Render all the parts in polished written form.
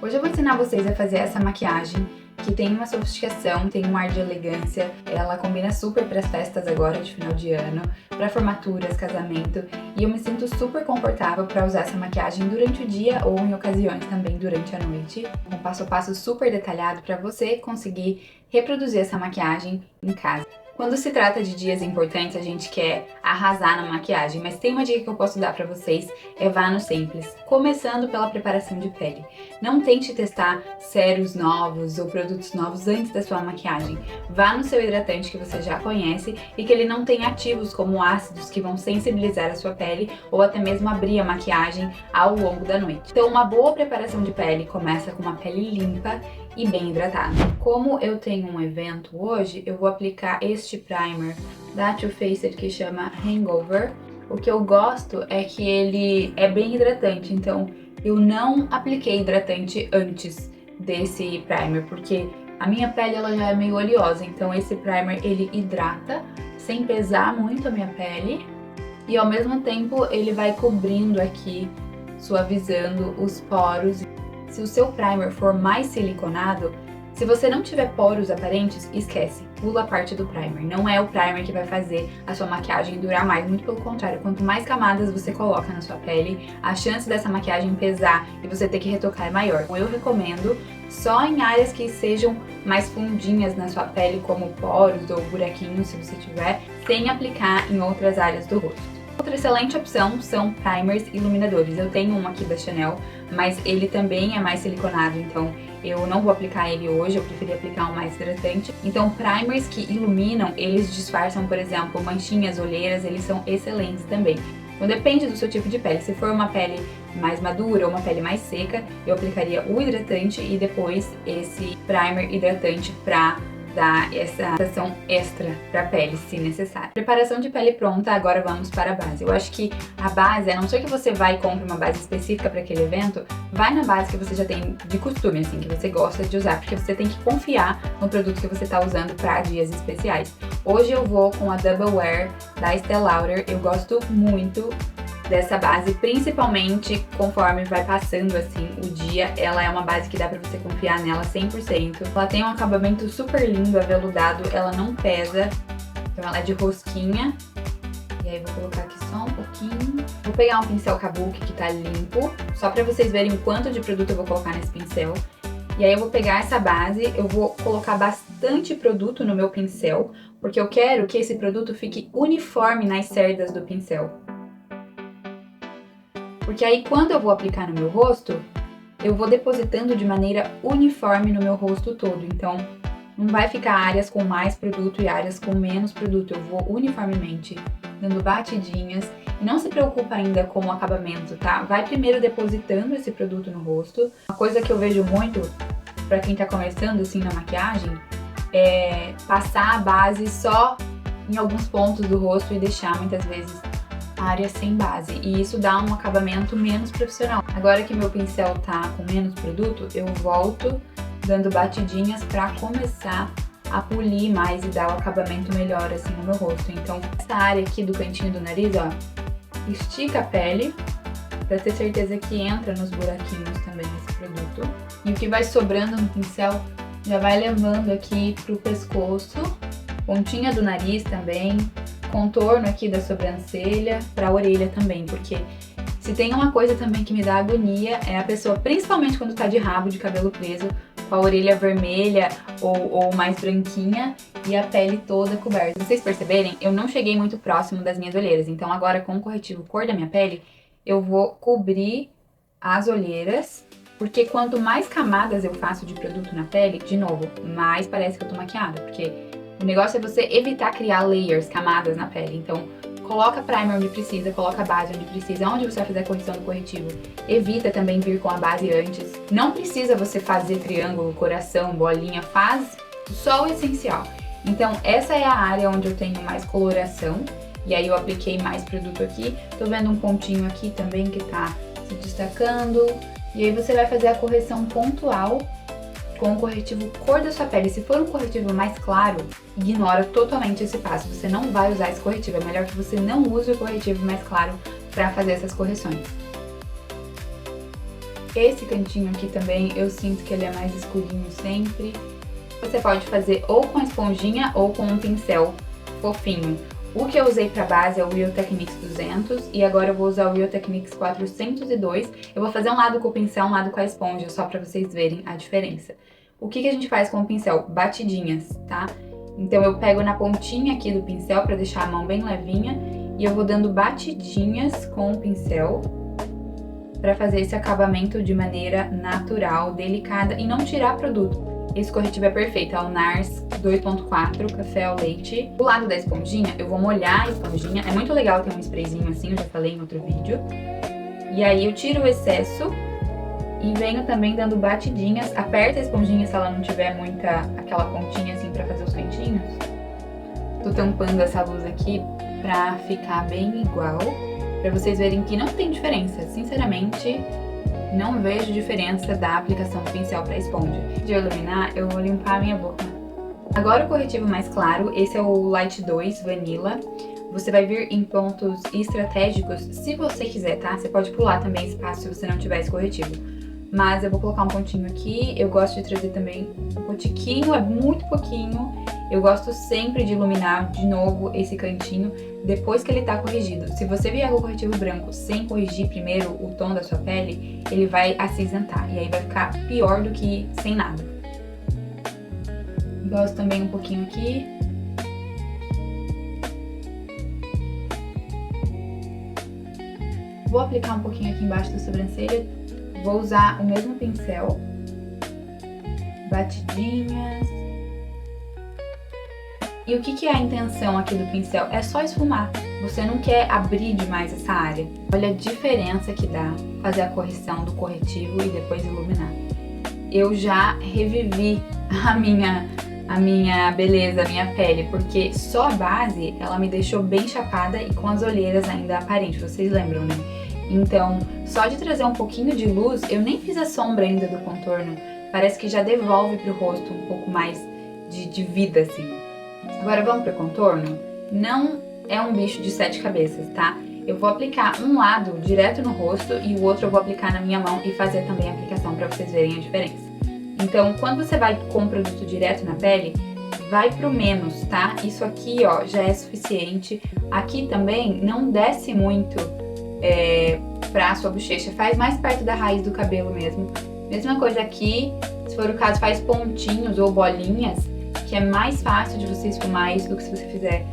Hoje eu vou ensinar vocês a fazer essa maquiagem que tem uma sofisticação, tem um ar de elegância, ela combina super para as festas agora de final de ano, para formaturas, casamento, e eu me sinto super confortável para usar essa maquiagem durante o dia ou em ocasiões também durante a noite. Um passo a passo super detalhado para você conseguir reproduzir essa maquiagem em casa. Quando se trata de dias importantes, a gente quer arrasar na maquiagem, mas tem uma dica que eu posso dar pra vocês, é vá no simples, começando pela preparação de pele. Não tente testar sérums novos ou produtos novos antes da sua maquiagem. Vá no seu hidratante que você já conhece e que ele não tem ativos como ácidos que vão sensibilizar a sua pele ou até mesmo abrir a maquiagem ao longo da noite. Então, uma boa preparação de pele começa com uma pele limpa e bem hidratada. Como eu tenho um evento hoje, eu vou aplicar este primer da Too Faced que chama Hangover. O que eu gosto é que ele é bem hidratante, então eu não apliquei hidratante antes desse primer, porque a minha pele ela já é meio oleosa, então esse primer ele hidrata sem pesar muito a minha pele e ao mesmo tempo ele vai cobrindo aqui, suavizando os poros. Se o seu primer for mais siliconado, se você não tiver poros aparentes, esquece, pula a parte do primer. Não é o primer que vai fazer a sua maquiagem durar mais, muito pelo contrário. Quanto mais camadas você coloca na sua pele, a chance dessa maquiagem pesar e você ter que retocar é maior. Eu recomendo só em áreas que sejam mais fundinhas na sua pele, como poros ou buraquinhos, se você tiver, sem aplicar em outras áreas do rosto. Outra excelente opção são primers iluminadores. Eu tenho um aqui da Chanel, mas ele também é mais siliconado, então eu não vou aplicar ele hoje, eu preferi aplicar um mais hidratante. Então primers que iluminam, eles disfarçam, por exemplo, manchinhas, olheiras, eles são excelentes também. Então depende do seu tipo de pele. Se for uma pele mais madura ou uma pele mais seca, eu aplicaria o hidratante e depois esse primer hidratante pra dar essa ação extra pra pele, se necessário. Preparação de pele pronta, agora vamos para a base. Eu acho que a base, a não ser que você vá e compre uma base específica para aquele evento, vai na base que você já tem de costume, assim, que você gosta de usar, porque você tem que confiar no produto que você tá usando para dias especiais. Hoje eu vou com a Double Wear da Estée Lauder, eu gosto muito dessa base, principalmente conforme vai passando assim o dia. Ela é uma base que dá pra você confiar nela 100%. Ela tem um acabamento super lindo, aveludado, ela não pesa, então ela é de rosquinha. E aí vou colocar aqui só um pouquinho. Vou pegar um pincel kabuki que tá limpo, só pra vocês verem o quanto de produto eu vou colocar nesse pincel. E aí eu vou pegar essa base, eu vou colocar bastante produto no meu pincel, porque eu quero que esse produto fique uniforme nas cerdas do pincel. Porque aí quando eu vou aplicar no meu rosto, eu vou depositando de maneira uniforme no meu rosto todo. Então não vai ficar áreas com mais produto e áreas com menos produto. Eu vou uniformemente dando batidinhas. E não se preocupa ainda com o acabamento, tá? Vai primeiro depositando esse produto no rosto. Uma coisa que eu vejo muito pra quem tá começando assim na maquiagem é passar a base só em alguns pontos do rosto e deixar muitas vezes área sem base, e isso dá um acabamento menos profissional. Agora que meu pincel tá com menos produto, eu volto dando batidinhas pra começar a polir mais e dar o acabamento melhor assim no meu rosto. Então, essa área aqui do cantinho do nariz, ó, estica a pele pra ter certeza que entra nos buraquinhos também esse produto. E o que vai sobrando no pincel já vai levando aqui pro pescoço, pontinha do nariz também, contorno aqui da sobrancelha, pra orelha também, porque se tem uma coisa também que me dá agonia é a pessoa, principalmente quando tá de rabo, de cabelo preso, com a orelha vermelha ou mais branquinha e a pele toda coberta. Se vocês perceberem, eu não cheguei muito próximo das minhas olheiras, então agora com o corretivo cor da minha pele, eu vou cobrir as olheiras, porque quanto mais camadas eu faço de produto na pele, de novo, mais parece que eu tô maquiada, porque o negócio é você evitar criar layers, camadas na pele. Então, coloca primer onde precisa, coloca base onde precisa, onde você vai fazer a correção do corretivo. Evita também vir com a base antes. Não precisa você fazer triângulo, coração, bolinha, faz só o essencial. Então, essa é a área onde eu tenho mais coloração. E aí eu apliquei mais produto aqui. Tô vendo um pontinho aqui também que tá se destacando. E aí você vai fazer a correção pontual com o corretivo cor da sua pele. Se for um corretivo mais claro, ignora totalmente esse passo. Você não vai usar esse corretivo. É melhor que você não use o corretivo mais claro para fazer essas correções. Esse cantinho aqui também, eu sinto que ele é mais escurinho sempre. Você pode fazer ou com a esponjinha ou com um pincel fofinho. O que eu usei pra base é o Real Techniques 200 e agora eu vou usar o Real Techniques 402. Eu vou fazer um lado com o pincel, um lado com a esponja, só pra vocês verem a diferença. O que a gente faz com o pincel? Batidinhas, tá? Então eu pego na pontinha aqui do pincel pra deixar a mão bem levinha e eu vou dando batidinhas com o pincel pra fazer esse acabamento de maneira natural, delicada e não tirar produto. Esse corretivo é perfeito, é o NARS 2.4 Café ao Leite. Do lado da esponjinha, eu vou molhar a esponjinha. É muito legal ter um sprayzinho assim, eu já falei em outro vídeo. E aí eu tiro o excesso e venho também dando batidinhas. Aperta a esponjinha se ela não tiver muita, aquela pontinha assim pra fazer os cantinhos. Tô tampando essa luz aqui pra ficar bem igual, pra vocês verem que não tem diferença. Sinceramente, não vejo diferença da aplicação do pincel para esponja. De iluminar, eu vou limpar a minha boca. Agora o corretivo mais claro, esse é o Light 2 Vanilla. Você vai vir em pontos estratégicos, se você quiser, tá? Você pode pular também espaço se você não tiver esse corretivo. Mas eu vou colocar um pontinho aqui, eu gosto de trazer também um potiquinho, é muito pouquinho. Eu gosto sempre de iluminar de novo esse cantinho depois que ele tá corrigido. Se você vier com o corretivo branco sem corrigir primeiro o tom da sua pele, ele vai acinzentar e aí vai ficar pior do que sem nada. Gosto também um pouquinho aqui. Vou aplicar um pouquinho aqui embaixo da sobrancelha. Vou usar o mesmo pincel. Batidinhas. E o que é a intenção aqui do pincel? É só esfumar. Você não quer abrir demais essa área. Olha a diferença que dá fazer a correção do corretivo e depois iluminar. Eu já revivi a minha beleza, a minha pele, porque só a base, ela me deixou bem chapada e com as olheiras ainda aparentes, vocês lembram, né? Então, só de trazer um pouquinho de luz, eu nem fiz a sombra ainda do contorno, parece que já devolve pro rosto um pouco mais de vida, assim. Agora vamos pro contorno? Não é um bicho de 7 cabeças, tá? Eu vou aplicar um lado direto no rosto e o outro eu vou aplicar na minha mão e fazer também a aplicação pra vocês verem a diferença. Então, quando você vai com o produto direto na pele, vai pro menos, tá? Isso aqui, ó, já é suficiente. Aqui também não desce muito pra sua bochecha, faz mais perto da raiz do cabelo mesmo. Mesma coisa aqui, se for o caso, faz pontinhos ou bolinhas, que é mais fácil de você esfumar isso do que se você fizer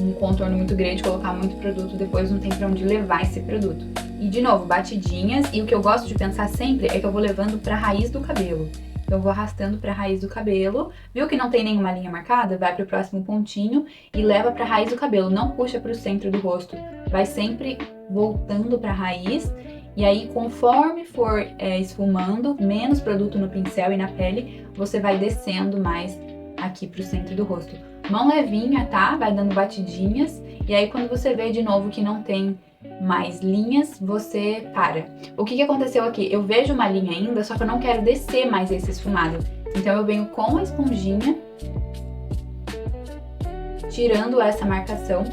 um contorno muito grande, colocar muito produto, depois não tem pra onde levar esse produto. E de novo, batidinhas, e o que eu gosto de pensar sempre é que eu vou levando pra raiz do cabelo. Então eu vou arrastando pra raiz do cabelo, viu que não tem nenhuma linha marcada? Vai pro próximo pontinho e leva pra raiz do cabelo, não puxa pro centro do rosto. Vai sempre voltando pra raiz, e aí conforme for esfumando, menos produto no pincel e na pele, você vai descendo mais aqui pro centro do rosto. Mão levinha, tá? Vai dando batidinhas, e aí quando você vê de novo que não tem mais linhas, você para. O que aconteceu aqui? Eu vejo uma linha ainda, só que eu não quero descer mais esse esfumado. Então eu venho com a esponjinha, tirando essa marcação,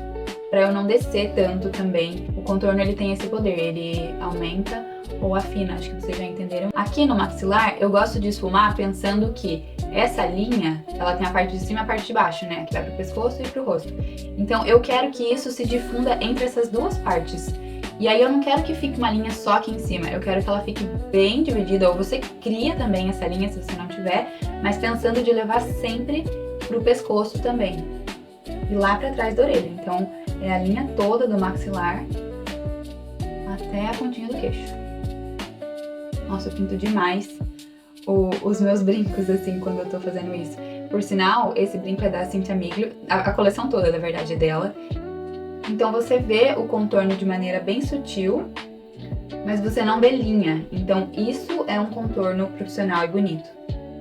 pra eu não descer tanto também. O contorno, ele tem esse poder, ele aumenta ou afina, acho que vocês já entenderam. Aqui no maxilar, eu gosto de esfumar pensando que essa linha, ela tem a parte de cima e a parte de baixo, né? Que vai pro pescoço e pro rosto. Então eu quero que isso se difunda entre essas duas partes. E aí eu não quero que fique uma linha só aqui em cima, eu quero que ela fique bem dividida, ou você cria também essa linha se você não tiver, mas pensando de levar sempre pro pescoço também. E lá pra trás da orelha. Então é a linha toda do maxilar até a pontinha do queixo. Nossa, eu pinto demais os meus brincos, assim, quando eu tô fazendo isso. Por sinal, esse brinco é da Cynthia Miglio, a coleção toda, na verdade, é dela. Então você vê o contorno de maneira bem sutil, mas você não vê linha. Então isso é um contorno profissional e bonito,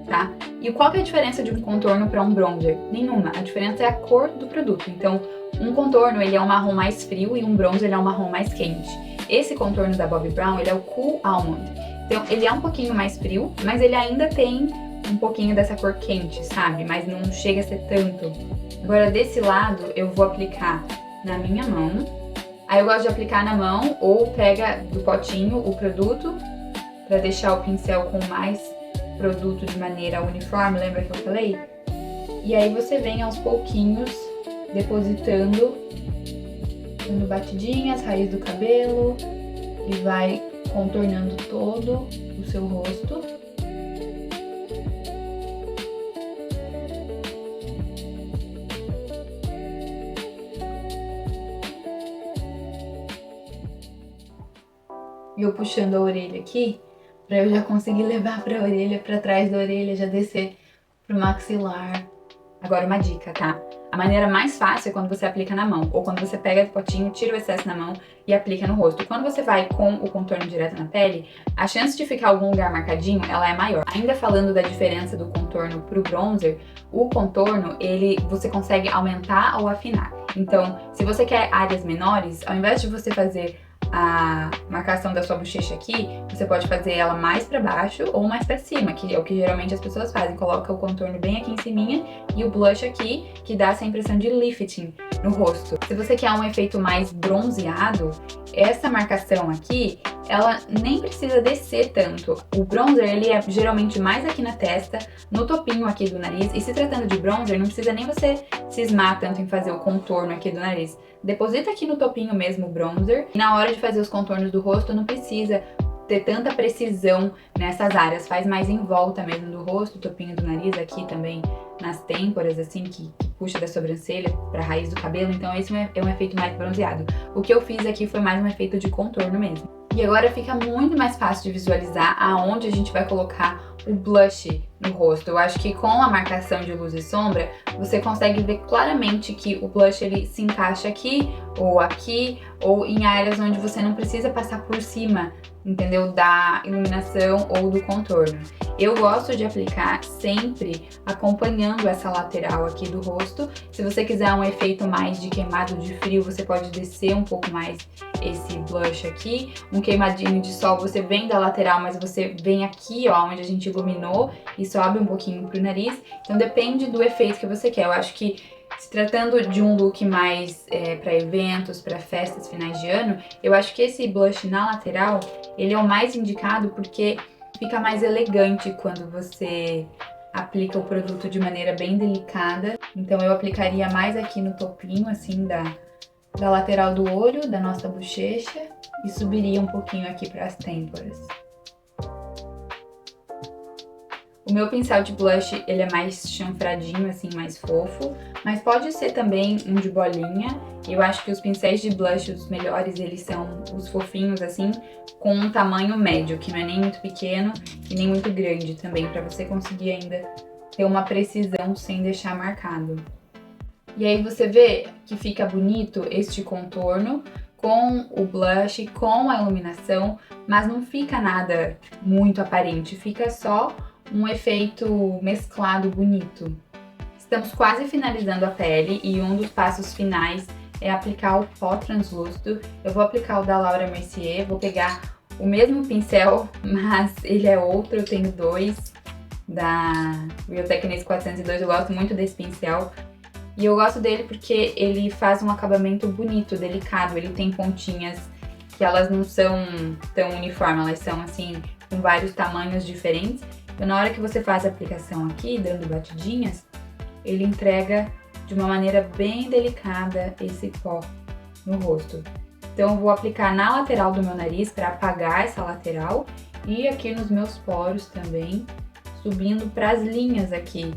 tá? E qual que é a diferença de um contorno para um bronzer? Nenhuma, a diferença é a cor do produto. Então um contorno, ele é um marrom mais frio e um bronzer, ele é um marrom mais quente. Esse contorno da Bobbi Brown, ele é o Cool Almond. Então, ele é um pouquinho mais frio, mas ele ainda tem um pouquinho dessa cor quente, sabe? Mas não chega a ser tanto. Agora, desse lado, eu vou aplicar na minha mão. Aí eu gosto de aplicar na mão, ou pega do potinho o produto para deixar o pincel com mais produto de maneira uniforme, lembra que eu falei? E aí você vem aos pouquinhos depositando, dando batidinhas, raiz do cabelo e vai contornando todo o seu rosto. E eu puxando a orelha aqui, pra eu já conseguir levar pra orelha, pra trás da orelha, já descer pro maxilar. Agora uma dica, tá? A maneira mais fácil é quando você aplica na mão, ou quando você pega o potinho, tira o excesso na mão e aplica no rosto. Quando você vai com o contorno direto na pele, a chance de ficar algum lugar marcadinho, ela é maior. Ainda falando da diferença do contorno pro bronzer, o contorno, você consegue aumentar ou afinar. Então, se você quer áreas menores, ao invés de você fazer a marcação da sua bochecha aqui, você pode fazer ela mais pra baixo ou mais pra cima, que é o que geralmente as pessoas fazem. Coloca o contorno bem aqui em cima e o blush aqui, que dá essa impressão de lifting no rosto. Se você quer um efeito mais bronzeado, essa marcação aqui, ela nem precisa descer tanto. O bronzer, ele é geralmente mais aqui na testa, no topinho aqui do nariz, e se tratando de bronzer, não precisa nem você cismar tanto em fazer o contorno aqui do nariz. Deposita aqui no topinho mesmo o bronzer, e na hora de fazer os contornos do rosto não precisa ter tanta precisão nessas áreas, faz mais em volta mesmo do rosto, o topinho do nariz aqui também nas têmporas, assim, que puxa da sobrancelha pra raiz do cabelo, então esse é um efeito mais bronzeado. O que eu fiz aqui foi mais um efeito de contorno mesmo. E agora fica muito mais fácil de visualizar aonde a gente vai colocar o blush no rosto. Eu acho que com a marcação de luz e sombra, você consegue ver claramente que o blush ele se encaixa aqui, ou em áreas onde você não precisa passar por cima, entendeu? Da iluminação ou do contorno. Eu gosto de aplicar sempre acompanhando essa lateral aqui do rosto. Se você quiser um efeito mais de queimado de frio, você pode descer um pouco mais esse blush aqui. Um queimadinho de sol, você vem da lateral, mas você vem aqui, ó, onde a gente iluminou e sobe um pouquinho pro nariz. Então depende do efeito que você quer. Eu acho que se tratando de um look mais para eventos, para festas, finais de ano, eu acho que esse blush na lateral, ele é o mais indicado porque fica mais elegante quando você aplica o produto de maneira bem delicada. Então eu aplicaria mais aqui no topinho, assim, da lateral do olho, da nossa bochecha, e subiria um pouquinho aqui para as têmporas. O meu pincel de blush, ele é mais chanfradinho, assim, mais fofo, mas pode ser também um de bolinha. Eu acho que os pincéis de blush, os melhores, eles são os fofinhos, assim, com um tamanho médio, que não é nem muito pequeno e nem muito grande também, pra você conseguir ainda ter uma precisão sem deixar marcado. E aí você vê que fica bonito este contorno com o blush, com a iluminação, mas não fica nada muito aparente, fica só um efeito mesclado bonito. Estamos quase finalizando a pele e um dos passos finais é aplicar o pó translúcido. Eu vou aplicar o da Laura Mercier, vou pegar o mesmo pincel, mas ele é outro, eu tenho dois, da Real Techniques 402, eu gosto muito desse pincel. E eu gosto dele porque ele faz um acabamento bonito, delicado, ele tem pontinhas que elas não são tão uniformes, elas são assim, com vários tamanhos diferentes. Então, na hora que você faz a aplicação aqui, dando batidinhas, ele entrega de uma maneira bem delicada esse pó no rosto. Então, eu vou aplicar na lateral do meu nariz para apagar essa lateral e aqui nos meus poros também, subindo para as linhas aqui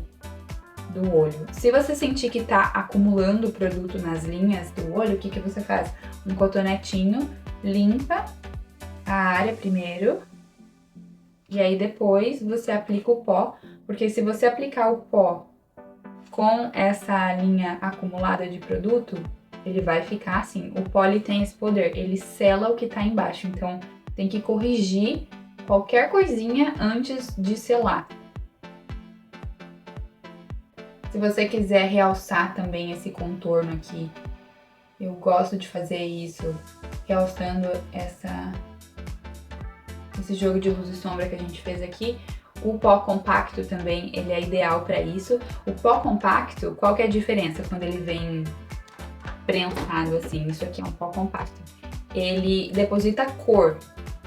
do olho. Se você sentir que tá acumulando produto nas linhas do olho, o que você faz? Um cotonetinho, limpa a área primeiro, e aí depois você aplica o pó, porque se você aplicar o pó com essa linha acumulada de produto, ele vai ficar assim. O pó ele tem esse poder, ele sela o que tá embaixo, então tem que corrigir qualquer coisinha antes de selar. Se você quiser realçar também esse contorno aqui, eu gosto de fazer isso, realçando esse jogo de luz e sombra que a gente fez aqui. O pó compacto também, ele é ideal para isso. O pó compacto, qual que é a diferença quando ele vem prensado assim? Isso aqui é um pó compacto. Ele deposita cor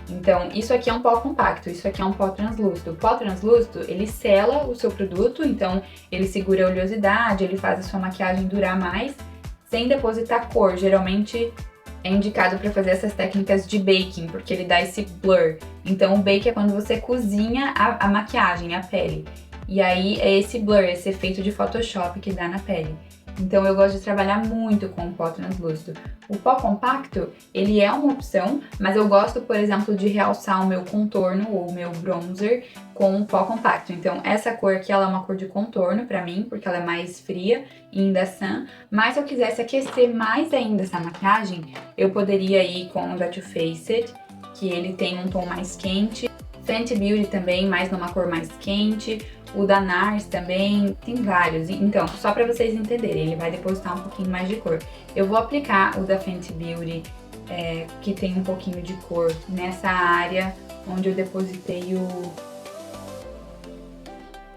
Então, isso aqui é um pó compacto, isso aqui é um pó translúcido. O pó translúcido, ele sela o seu produto, então ele segura a oleosidade, ele faz a sua maquiagem durar mais, sem depositar cor. Geralmente é indicado para fazer essas técnicas de baking, porque ele dá esse blur. Então, o bake é quando você cozinha a maquiagem, a pele. E aí é esse blur, esse efeito de Photoshop que dá na pele. Então eu gosto de trabalhar muito com o pó translúcido. O pó compacto, ele é uma opção, mas eu gosto, por exemplo, de realçar o meu contorno ou o meu bronzer com o pó compacto. Então essa cor aqui, ela é uma cor de contorno pra mim, porque ela é mais fria e ainda sun. Mas se eu quisesse aquecer mais ainda essa maquiagem, eu poderia ir com o da Too Faced, que ele tem um tom mais quente. Fenty Beauty também, mais numa cor mais quente. O da NARS também, tem vários. Então, só pra vocês entenderem, ele vai depositar um pouquinho mais de cor. Eu vou aplicar o da Fenty Beauty, que tem um pouquinho de cor nessa área onde eu depositei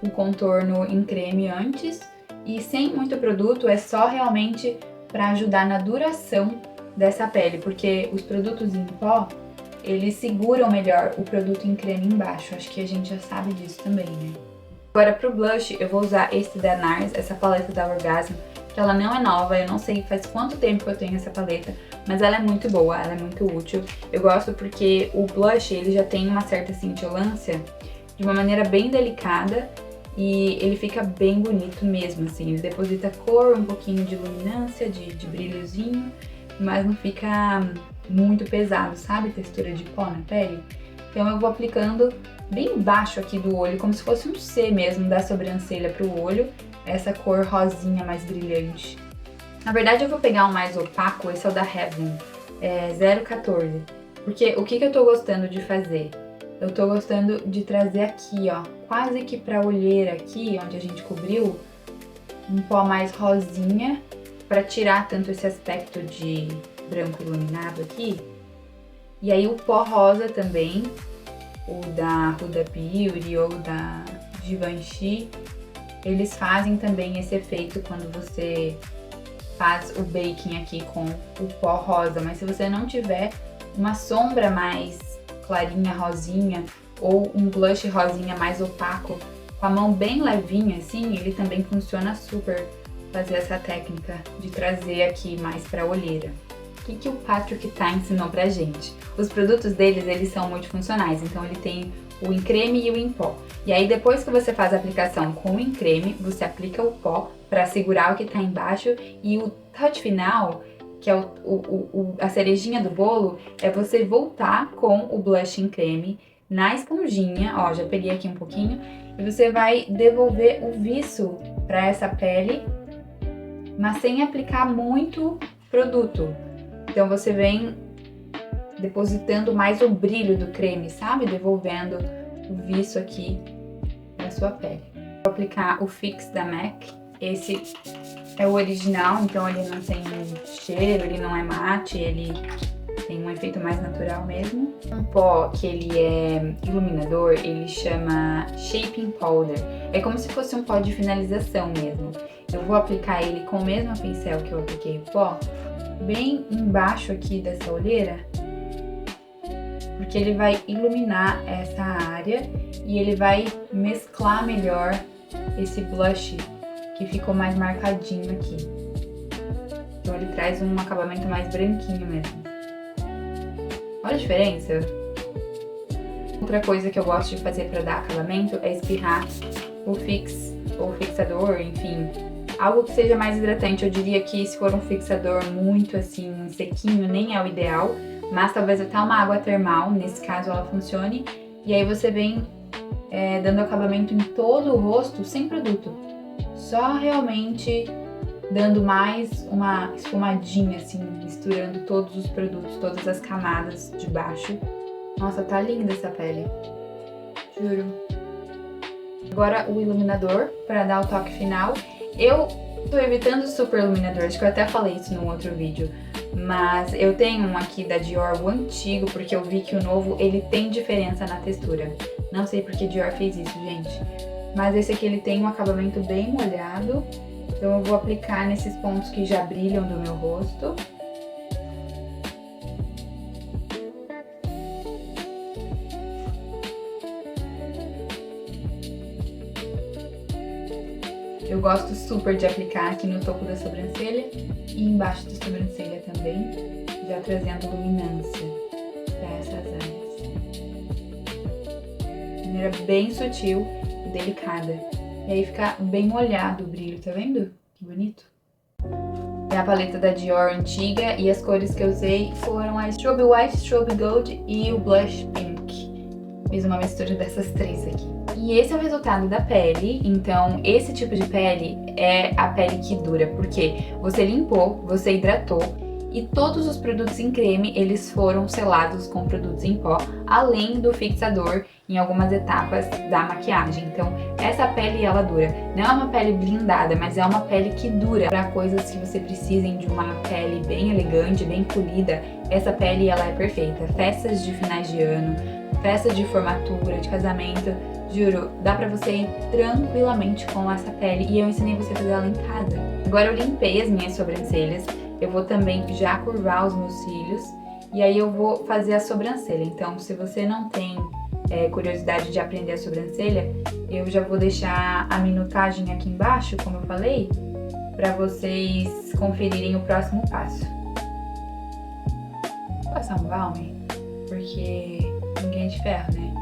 o contorno em creme antes. E sem muito produto, é só realmente pra ajudar na duração dessa pele, porque os produtos em pó, eles seguram melhor o produto em creme embaixo. Acho que a gente já sabe disso também, né? Agora pro blush, eu vou usar esse da NARS, essa paleta da Orgasmo, que ela não é nova, eu não sei faz quanto tempo que eu tenho essa paleta, mas ela é muito boa, ela é muito útil. Eu gosto porque o blush, ele já tem uma certa cintilância, de uma maneira bem delicada, e ele fica bem bonito mesmo, assim. Ele deposita cor, um pouquinho de luminância, de brilhozinho, mas não fica muito pesado, sabe? Textura de pó na pele. Então eu vou aplicando bem embaixo aqui do olho, como se fosse um C mesmo, da sobrancelha pro olho, essa cor rosinha mais brilhante. Na verdade eu vou pegar um mais opaco, esse é o da Heaven, 014, porque o que eu tô gostando de fazer? Eu tô gostando de trazer aqui, ó, quase que pra olheira aqui, onde a gente cobriu, um pó mais rosinha, pra tirar tanto esse aspecto de branco iluminado aqui. E aí o pó rosa também, o da Huda Beauty ou da Givenchy, eles fazem também esse efeito quando você faz o baking aqui com o pó rosa. Mas se você não tiver uma sombra mais clarinha, rosinha, ou um blush rosinha mais opaco, com a mão bem levinha assim, ele também funciona super fazer essa técnica de trazer aqui mais pra olheira. O que o Patrick Tá ensinou pra gente? Os produtos deles, eles são multifuncionais, então ele tem o em creme e o em pó. E aí depois que você faz a aplicação com o em creme, você aplica o pó pra segurar o que tá embaixo, e o touch final, que é a cerejinha do bolo, é você voltar com o blush em creme na esponjinha, ó, já peguei aqui um pouquinho, e você vai devolver o viço pra essa pele, mas sem aplicar muito produto. Então você vem depositando mais o brilho do creme, sabe? Devolvendo o viço aqui na sua pele. Vou aplicar o Fix da MAC. Esse é o original, então ele não tem cheiro, ele não é mate, ele tem um efeito mais natural mesmo. Um pó que ele é iluminador, ele chama Shaping Powder. É como se fosse um pó de finalização mesmo. Eu vou aplicar ele com o mesmo pincel que eu apliquei o pó, bem embaixo aqui dessa olheira, porque ele vai iluminar essa área e ele vai mesclar melhor esse blush que ficou mais marcadinho aqui. Então ele traz um acabamento mais branquinho mesmo. Olha a diferença! Outra coisa que eu gosto de fazer para dar acabamento é espirrar o fix ou fixador, enfim, algo que seja mais hidratante. Eu diria que se for um fixador muito assim sequinho, nem é o ideal, mas talvez até uma água termal, nesse caso ela funcione. E aí você vem dando acabamento em todo o rosto sem produto, só realmente dando mais uma esfumadinha assim, misturando todos os produtos, todas as camadas de baixo. Nossa, tá linda essa pele, juro. Agora o iluminador para dar o toque final. Eu tô evitando o super iluminador, acho que eu até falei isso no outro vídeo, mas eu tenho um aqui da Dior, o antigo, porque eu vi que o novo, ele tem diferença na textura. Não sei porque Dior fez isso, gente. Mas esse aqui, ele tem um acabamento bem molhado, então eu vou aplicar nesses pontos que já brilham do meu rosto. Eu gosto super de aplicar aqui no topo da sobrancelha e embaixo da sobrancelha também, já trazendo luminância para essas áreas. De maneira bem sutil e delicada. E aí fica bem molhado o brilho, tá vendo? Que bonito. É a paleta da Dior antiga e as cores que eu usei foram a Strobe White, Strobe Gold e o Blush Pink. Fiz uma mistura dessas três aqui. E esse é o resultado da pele, então esse tipo de pele é a pele que dura, porque você limpou, você hidratou e todos os produtos em creme, eles foram selados com produtos em pó, além do fixador em algumas etapas da maquiagem. Então, essa pele, ela dura. Não é uma pele blindada, mas é uma pele que dura. Para coisas que você precisem de uma pele bem elegante, bem polida, essa pele, ela é perfeita. Festas de finais de ano, festas de formatura, de casamento, juro, dá pra você ir tranquilamente com essa pele e eu ensinei você a fazer ela em casa. Agora eu limpei as minhas sobrancelhas, eu vou também já curvar os meus cílios e aí eu vou fazer a sobrancelha. Então, se você não tem curiosidade de aprender a sobrancelha, eu já vou deixar a minutagem aqui embaixo, como eu falei, pra vocês conferirem o próximo passo. Vou passar um balme, porque ninguém é de ferro, né?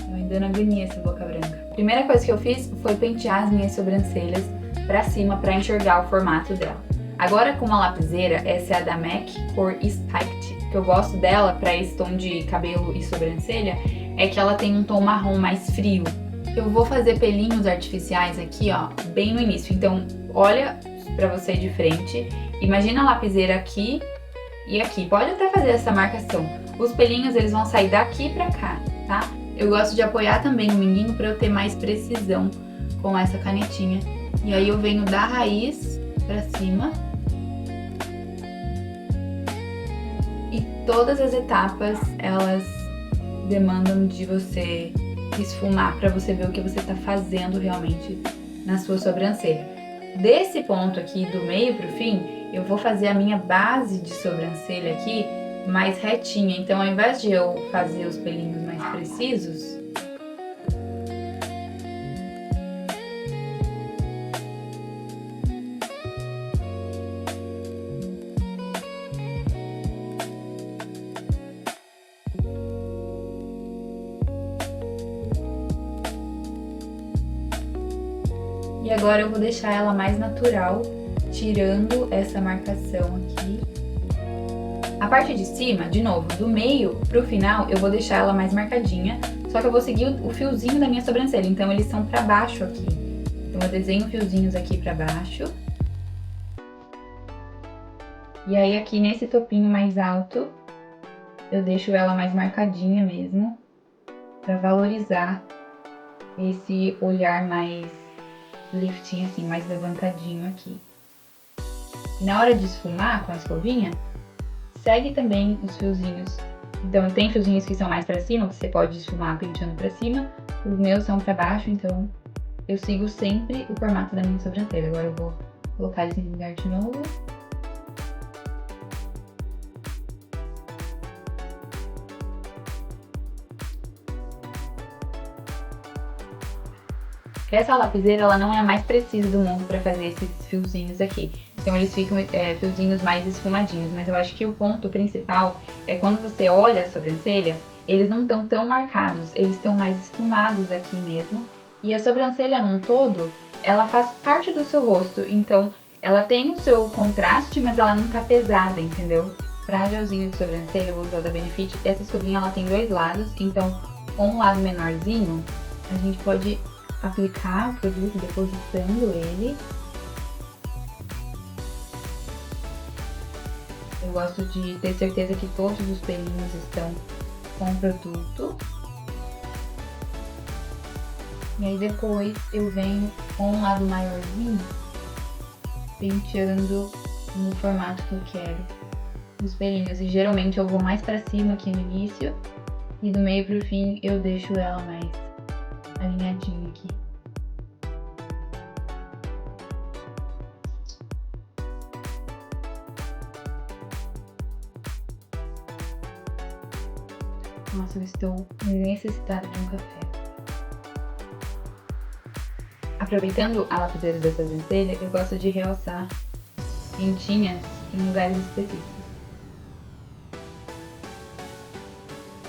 Eu ainda não agonia essa boca branca. A primeira coisa que eu fiz foi pentear as minhas sobrancelhas pra cima pra enxergar o formato dela. Agora com uma lapiseira, essa é a da MAC, cor Spiked. O que eu gosto dela pra esse tom de cabelo e sobrancelha é que ela tem um tom marrom mais frio. Eu vou fazer pelinhos artificiais aqui, ó, bem no início. Então, olha pra você de frente, imagina a lapiseira aqui e aqui. Pode até fazer essa marcação. Os pelinhos, eles vão sair daqui pra cá, tá? Eu gosto de apoiar também o minguinho pra eu ter mais precisão com essa canetinha. E aí eu venho da raiz pra cima. E todas as etapas, elas demandam de você esfumar pra você ver o que você tá fazendo realmente na sua sobrancelha. Desse ponto aqui, do meio pro fim, eu vou fazer a minha base de sobrancelha aqui mais retinha. Então, ao invés de eu fazer os pelinhos mais precisos, e agora eu vou deixar ela mais natural, tirando essa marcação aqui. A parte de cima, de novo, do meio pro final, eu vou deixar ela mais marcadinha, só que eu vou seguir o fiozinho da minha sobrancelha, então eles são pra baixo aqui. Então eu desenho fiozinhos aqui pra baixo. E aí aqui nesse topinho mais alto, eu deixo ela mais marcadinha mesmo, pra valorizar esse olhar mais lifting, assim, mais levantadinho aqui. E na hora de esfumar com a escovinha, segue também os fiozinhos. Então tem fiozinhos que são mais pra cima, você pode esfumar penteando pra cima. Os meus são pra baixo, então eu sigo sempre o formato da minha sobrancelha. Agora eu vou colocar eles em lugar de novo. Essa lapiseira, ela não é a mais precisa do mundo pra fazer esses fiozinhos aqui. Então eles ficam fiozinhos mais esfumadinhos, mas eu acho que o ponto principal é quando você olha a sobrancelha, eles não estão tão marcados, eles estão mais esfumados aqui mesmo. E a sobrancelha num todo, ela faz parte do seu rosto, então ela tem o seu contraste, mas ela não tá pesada, entendeu? Pra gelzinho de sobrancelha, eu vou usar da Benefit. Essa escovinha, ela tem dois lados, então com um lado menorzinho, a gente pode aplicar o produto depositando ele. Eu gosto de ter certeza que todos os pelinhos estão com o produto. E aí depois eu venho com um lado maiorzinho, penteando no formato que eu quero os pelinhos. E geralmente eu vou mais pra cima aqui no início e do meio pro fim eu deixo ela mais alinhadinha aqui. Nossa, eu estou necessitada de um café. Aproveitando a lapiseira da sobrancelha, eu gosto de realçar pintinhas em lugares específicos.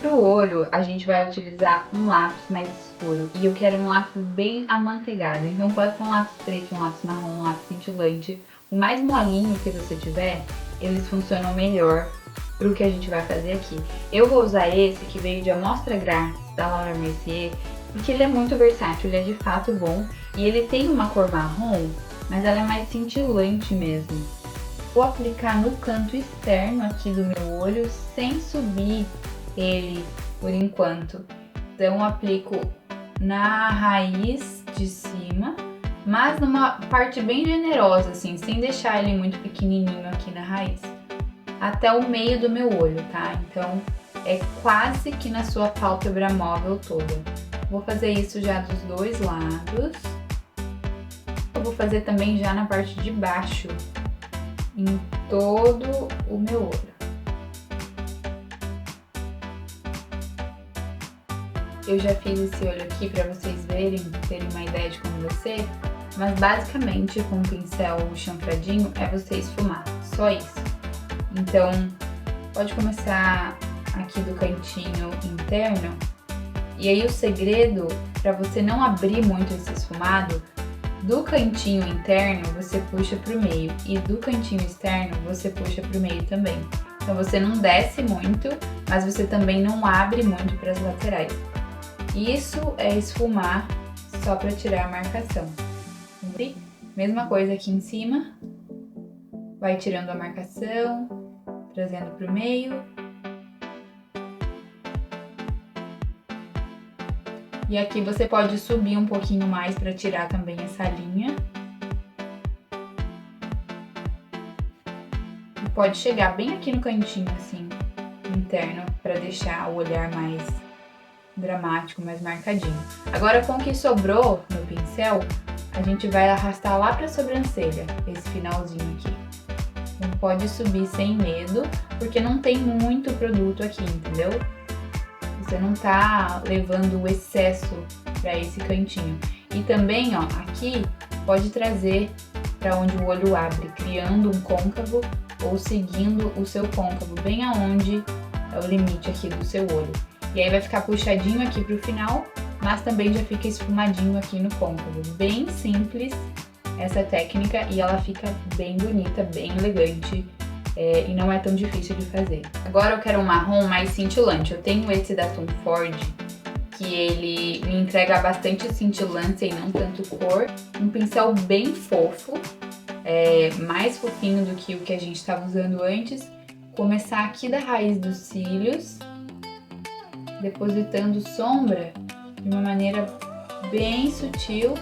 Pro olho, a gente vai utilizar um lápis mais escuro. E eu quero um lápis bem amanteigado. Então pode ser um lápis preto, um lápis marrom, um lápis cintilante. O mais molinho que você tiver, eles funcionam melhor pro que a gente vai fazer aqui. Eu vou usar esse que veio de amostra grátis da Laura Mercier, porque ele é muito versátil, ele é de fato bom. E ele tem uma cor marrom, mas ela é mais cintilante mesmo. Vou aplicar no canto externo aqui do meu olho, sem subir ele por enquanto. Então aplico na raiz de cima, mas numa parte bem generosa, assim, sem deixar ele muito pequenininho aqui na raiz, até o meio do meu olho, tá? Então é quase que na sua pálpebra móvel toda. Vou fazer isso já dos dois lados. Eu vou fazer também já na parte de baixo, em todo o meu olho. Eu já fiz esse olho aqui para vocês verem, terem uma ideia de como vai ser, mas basicamente com o pincel chanfradinho é você esfumar, só isso. Então, pode começar aqui do cantinho interno, e aí o segredo, para você não abrir muito esse esfumado, do cantinho interno você puxa pro meio, e do cantinho externo você puxa pro meio também. Então você não desce muito, mas você também não abre muito para as laterais. Isso é esfumar só para tirar a marcação. E mesma coisa aqui em cima, vai tirando a marcação, trazendo para o meio. E aqui você pode subir um pouquinho mais para tirar também essa linha. E pode chegar bem aqui no cantinho, assim, interno, para deixar o olhar mais dramático, mais marcadinho. Agora, com o que sobrou no pincel, a gente vai arrastar lá pra sobrancelha, esse finalzinho aqui. Então pode subir sem medo, porque não tem muito produto aqui, entendeu? Você não tá levando o excesso pra esse cantinho. E também, ó, aqui pode trazer pra onde o olho abre, criando um côncavo ou seguindo o seu côncavo, bem aonde é o limite aqui do seu olho. E aí vai ficar puxadinho aqui pro final, mas também já fica esfumadinho aqui no côncavo. Bem simples essa técnica e ela fica bem bonita, bem elegante e não é tão difícil de fazer. Agora eu quero um marrom mais cintilante. Eu tenho esse da Tom Ford, que ele me entrega bastante cintilância e não tanto cor. Um pincel bem fofo, mais fofinho do que o que a gente estava usando antes. Começar aqui da raiz dos cílios, depositando sombra de uma maneira bem sutil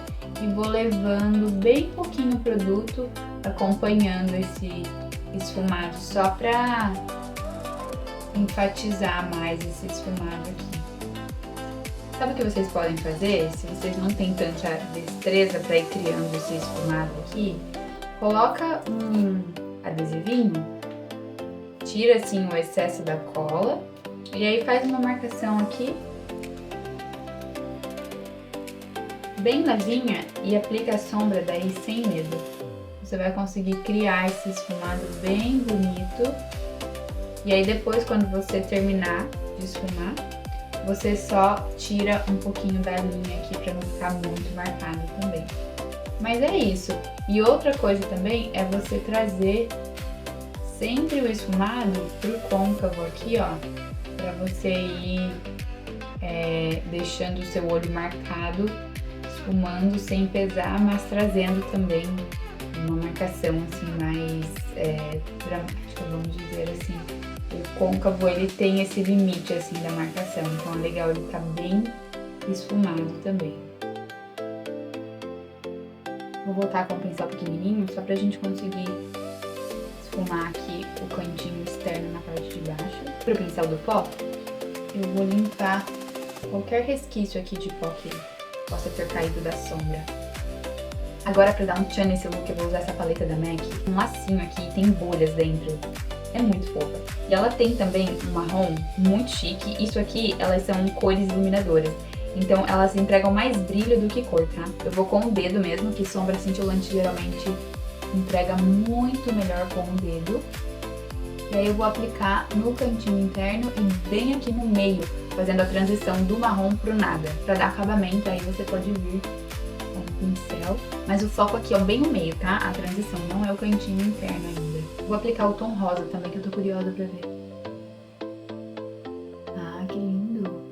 e vou levando bem pouquinho o produto, acompanhando esse esfumado, só para enfatizar mais esse esfumado aqui. Sabe o que vocês podem fazer? Se vocês não têm tanta destreza para ir criando esse esfumado aqui, coloca um adesivinho, tira assim o excesso da cola, e aí faz uma marcação aqui, bem levinha, e aplica a sombra daí sem medo. Você vai conseguir criar esse esfumado bem bonito. E aí depois, quando você terminar de esfumar, você só tira um pouquinho da linha aqui para não ficar muito marcado também. Mas é isso. E outra coisa também é você trazer sempre o esfumado pro côncavo aqui, ó, para você ir deixando o seu olho marcado, esfumando sem pesar, mas trazendo também uma marcação assim mais dramática, vamos dizer assim. O côncavo ele tem esse limite assim da marcação, então é legal ele tá bem esfumado também. Vou voltar com o pincel pequenininho só pra gente conseguir esfumar aqui o cantinho externo na parte de baixo. Pro pincel do pó, eu vou limpar qualquer resquício aqui de pó que possa ter caído da sombra. Agora, pra dar um tchan nesse look, eu vou usar essa paleta da MAC. Um lacinho aqui, tem bolhas dentro. É muito fofa. E ela tem também um marrom muito chique. Isso aqui, elas são cores iluminadoras. Então elas entregam mais brilho do que cor, tá? Eu vou com o dedo mesmo, que sombra cintilante geralmente entrega muito melhor com o dedo. E aí eu vou aplicar no cantinho interno e bem aqui no meio, fazendo a transição do marrom pro nada. Pra dar acabamento, aí você pode vir com o pincel. Mas o foco aqui é bem no meio, tá? A transição, não é o cantinho interno ainda. Vou aplicar o tom rosa também, que eu tô curiosa pra ver. Ah, que lindo!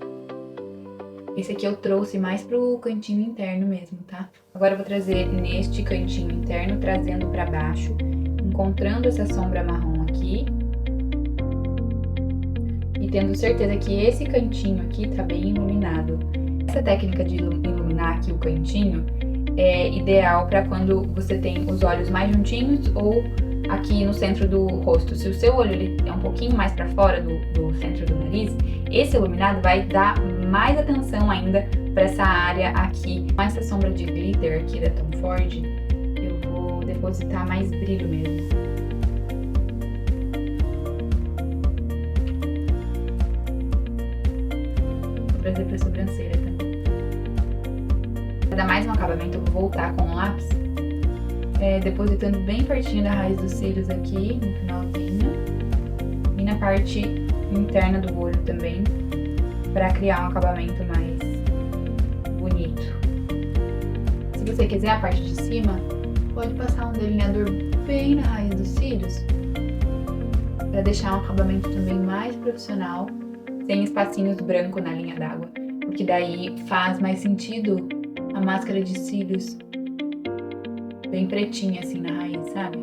Esse aqui eu trouxe mais pro cantinho interno mesmo, tá? Agora eu vou trazer neste cantinho interno, trazendo pra baixo, encontrando essa sombra marrom aqui. E tendo certeza que esse cantinho aqui tá bem iluminado. Essa técnica de iluminar aqui o cantinho é ideal para quando você tem os olhos mais juntinhos ou aqui no centro do rosto. Se o seu olho ele é um pouquinho mais para fora do centro do nariz, esse iluminado vai dar mais atenção ainda para essa área aqui. Com essa sombra de glitter aqui da Tom Ford, eu vou depositar mais brilho mesmo. Trazer pra sobrancelha também. Para dar mais um acabamento, eu vou voltar com o lápis, depositando bem pertinho da raiz dos cílios aqui, no finalzinho, e na parte interna do olho também, para criar um acabamento mais bonito. Se você quiser a parte de cima, pode passar um delineador bem na raiz dos cílios, para deixar um acabamento também mais profissional, sem espacinhos brancos na linha d'água, porque daí faz mais sentido a máscara de cílios bem pretinha assim na raiz, sabe?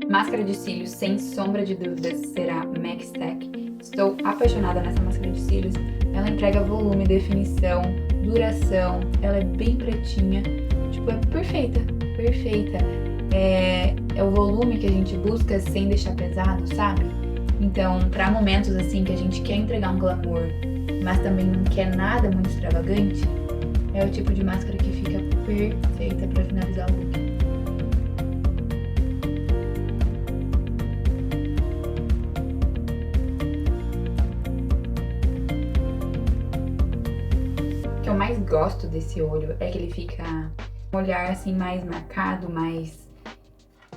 Máscara de cílios, sem sombra de dúvidas, será MAC Stack. Estou apaixonada nessa máscara de cílios. Ela entrega volume, definição, duração, ela é bem pretinha, tipo, é perfeita, perfeita. É o volume que a gente busca sem deixar pesado, sabe? Então, para momentos assim que a gente quer entregar um glamour, mas também não quer nada muito extravagante, é o tipo de máscara que fica perfeita para finalizar o look. O que eu mais gosto desse olho é que ele fica um olhar assim mais marcado, mais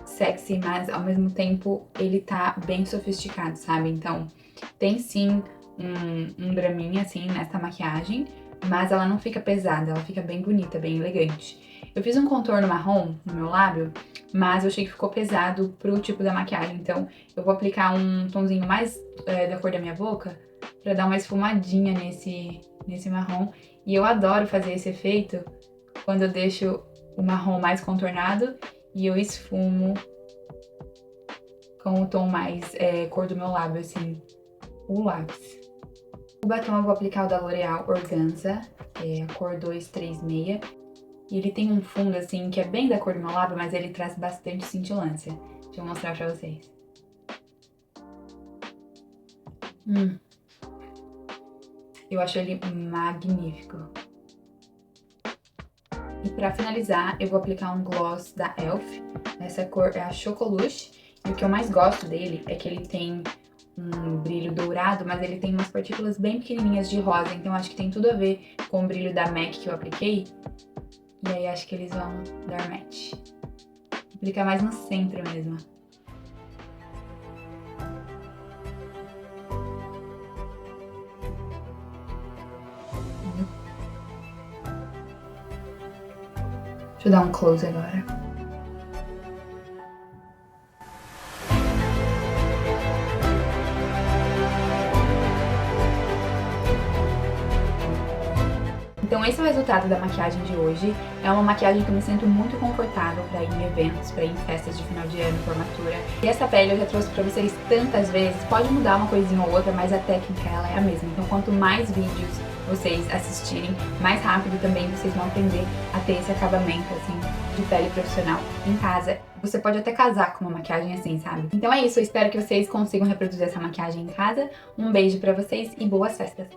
sexy, mas ao mesmo tempo ele tá bem sofisticado, sabe? Então tem sim um draminha assim nessa maquiagem, mas ela não fica pesada, ela fica bem bonita, bem elegante. Eu fiz um contorno marrom no meu lábio, mas eu achei que ficou pesado pro tipo da maquiagem, então eu vou aplicar um tomzinho mais da cor da minha boca pra dar uma esfumadinha nesse marrom. E eu adoro fazer esse efeito quando eu deixo o marrom mais contornado e eu esfumo com o tom mais cor do meu lábio, assim, o lápis. O batom eu vou aplicar o da L'Oréal Organza, a cor 236. E ele tem um fundo, assim, que é bem da cor do meu lábio, mas ele traz bastante cintilância. Deixa eu mostrar pra vocês. Eu acho ele magnífico. E pra finalizar, eu vou aplicar um gloss da e.l.f. Essa cor é a Chocoluche. E o que eu mais gosto dele é que ele tem um brilho dourado, mas ele tem umas partículas bem pequenininhas de rosa. Então acho que tem tudo a ver com o brilho da MAC que eu apliquei. E aí acho que eles vão dar match. Vou aplicar mais no centro mesmo. Deixa eu dar um close agora. Então esse é o resultado da maquiagem de hoje. É uma maquiagem que eu me sinto muito confortável pra ir em eventos, pra ir em festas de final de ano, formatura. E essa pele eu já trouxe pra vocês tantas vezes, pode mudar uma coisinha ou outra, mas a técnica ela é a mesma. Então quanto mais vídeos vocês assistirem, mais rápido também vocês vão aprender a ter esse acabamento assim de pele profissional em casa. Você pode até casar com uma maquiagem assim, sabe? Então é isso, eu espero que vocês consigam reproduzir essa maquiagem em casa. Um beijo pra vocês e boas festas!